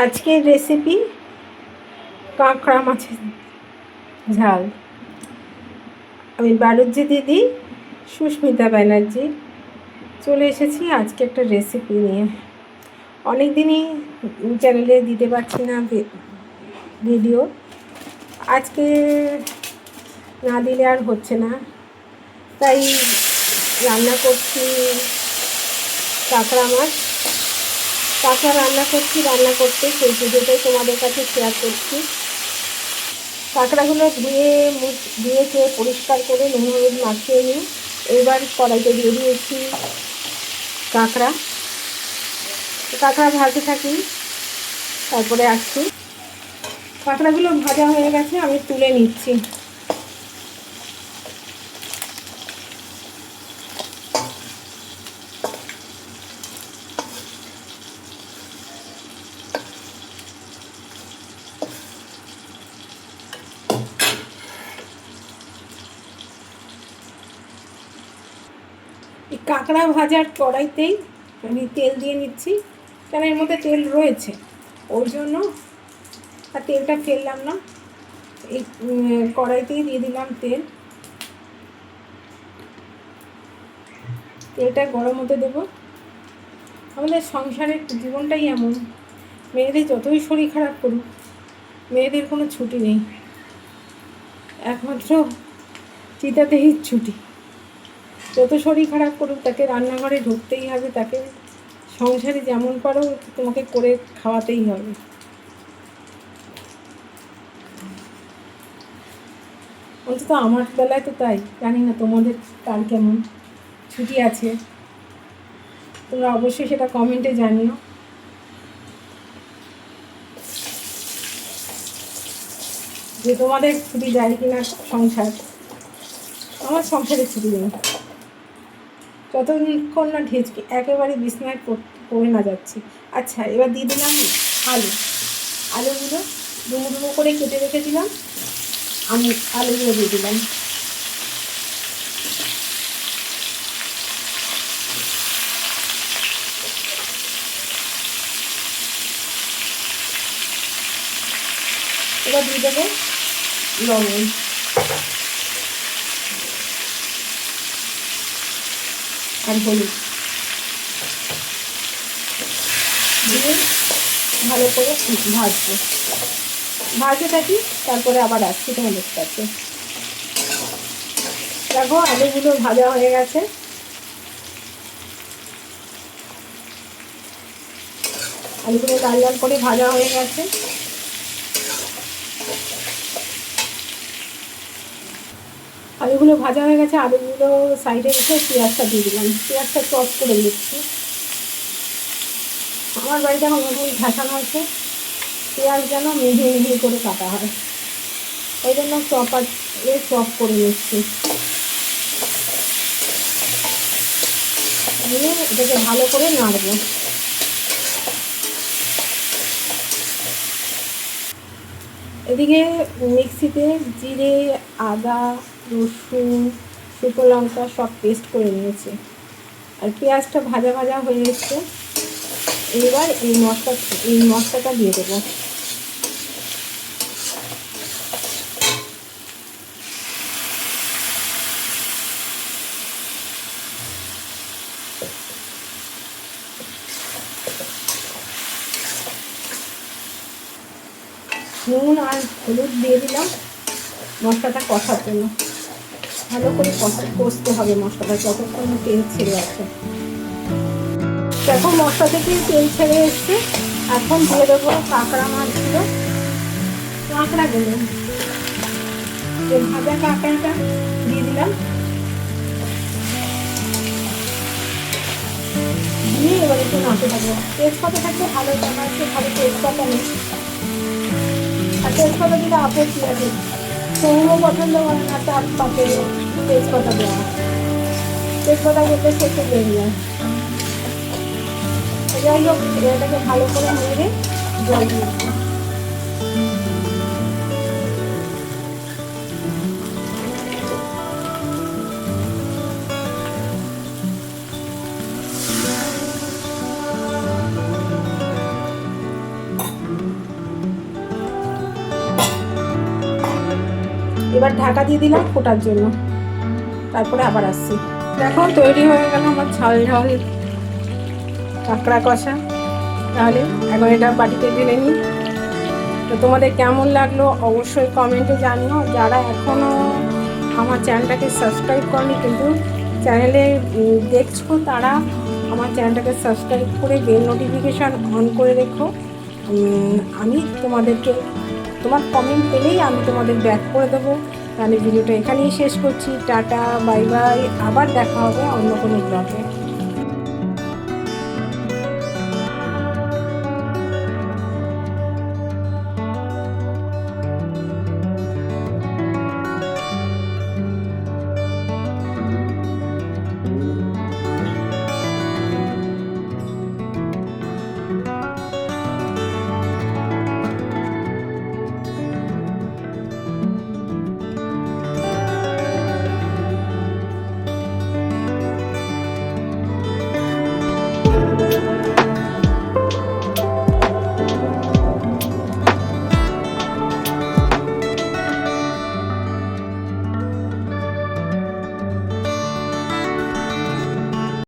আজকের রেসিপি কাঁকড়া মাছের ঝাল। আমি বাড়ুজ্জি দিদি সুস্মিতা ব্যানার্জি চলে এসেছি আজকে একটা রেসিপি নিয়ে। অনেক দিনই চ্যানেলে দিতে পারছি না ভিডিও, আজকে না দিলে আর হচ্ছে না, তাই রান্না করছি কাঁকড়া মাছ। কাঁকড়া রান্না করতে সেই ভিডিওটাই তোমাদের কাছে শেয়ার করছি। কাঁকড়াগুলো ধুয়ে পরিষ্কার করে নুন হলুদ মাখিয়ে নিই। এবার কড়াইতে দিয়ে দিয়েছি কাঁকড়া ভাজতে থাকি, তারপরে আসছি। কাঁকড়াগুলো ভাজা হয়ে গেছে, আমি তুলে নিচ্ছি। এই কাঁকড়া ভাজার কড়াইতেই আমি তেল দিয়ে নিচ্ছি, কেন এর মধ্যে তেল রয়েছে, ওই জন্য আর তেলটা ফেললাম না। এই কড়াইতেই দিয়ে দিলাম তেল। তেলটা গরম হতে দেবো। আমাদের সংসারের জীবনটাই এমন, মেয়েদের যতই শরীর খারাপ করুক, মেয়েদের কোনো ছুটি নেই, একমাত্র চিতাতেই ছুটি। যত শরীর খারাপ করুক, তাকে রান্নাঘরে ঢুকতেই হবে, তাকে সংসারে যেমন পারো তোমাকে করে খাওয়াতেই হবে। অন্তত আমার বেলায় তো তাই, জানি না তোমাদের কার কেমন ছুটি আছে, তোমরা অবশ্যই সেটা কমেন্টে জানিও। যে তোমাদের ছুটি যায় কিনা সংসার। আমার সংসারে ছুটি নেই, যতক্ষণ না ঢেঁচকি একেবারে বিছনায় পড়ে না যাচ্ছি। আচ্ছা, এবার দিয়ে দিলাম আলুগুলো ডুমো ডুমো করে কেটে রেখেছিলাম, আমি আলুগুলো দিয়ে দিলাম। এবার দিয়ে দেবো লবণ, আর হলুদ দিয়ে ভালো করে ভাজতে থাকি, তারপরে আবার আসছি তোমাদের কাছে। দেখো আলুগুলো ভাজা হয়ে গেছে, আলুগুলো লাল লাল করে ভাজা হয়ে গেছে। আলুগুলো ভাজা হয়ে গেছে, আলুগুলো সাইডে রেখে পেঁয়াজটা দিয়ে দিলাম। পেঁয়াজটা চপ করে দিচ্ছি। আমার বাড়িতে এখন নতুন ঘাসানো হয়েছে, পেঁয়াজ যেন মিহি মিহি করে কাটা হয়, ওই জন্য চপ করে নিচ্ছি। নিয়ে এটাকে ভালো করে নাড়বো। এদিকে মিক্সিতে জিরে, আদা, রসুন, শুকনো লঙ্কা সব পেস্ট করে নিয়েছি, আর পেঁয়াজটা ভাজা ভাজা হয়ে এসছে। এবার এই মশলাটা দিয়ে দেবো। নুন আর হলুদ দিয়ে দিলাম মশলাটা কষার জন্য। ভালো করে কষতে হবে মশলাটা যতক্ষণ তেল ছেড়ে আছে। দেখো মশলা থেকে তেল ছেড়ে এসছে, এখন দিয়ে দেবো কাঁকড়াগুলো। ভাজা কাঁকড়াটা দিয়ে দিলাম, দিয়ে এবার একটু নাড়তে থাকবো। তেজপাতা থাকলে ভালো, আমার ভালো তেজপাতা নেই, আর তেজপাতা দিলে আপত্তি আছে, সৌম্য পছন্দ করে না চার পাতে তেজপাতা দেওয়া, তেজপাতা করতে খেতে বেরিয়ে যায়। যাই হোক, এটাকে ভালো করে নেড়ে জল দিয়েছি। এবার ঢাকা দিয়ে দিলাম ফোটার জন্য, তারপরে আবার আসছি। দেখো তৈরি হয়ে গেল আমার ঝাল ঝাল কাঁকড়া কষা। তাহলে এখন এটা বাটিতে ঢেলে নিই। তো তোমাদের কেমন লাগলো অবশ্যই কমেন্টে জানিও। যারা এখনও আমার চ্যানেলটাকে সাবস্ক্রাইব করনি কিন্তু চ্যানেলে দেখছো, তারা আমার চ্যানেলটাকে সাবস্ক্রাইব করে বেল নোটিফিকেশান অন করে রেখো। আমি তোমাদেরকে, তোমার কমেন্ট পেলেই আমি তোমাদের ব্যাক করে দেবো। তাহলে ভিডিওটা এখানেই শেষ করছি। টাটা, বাই বাই, আবার দেখা হবে অন্য কোনো ব্লগে।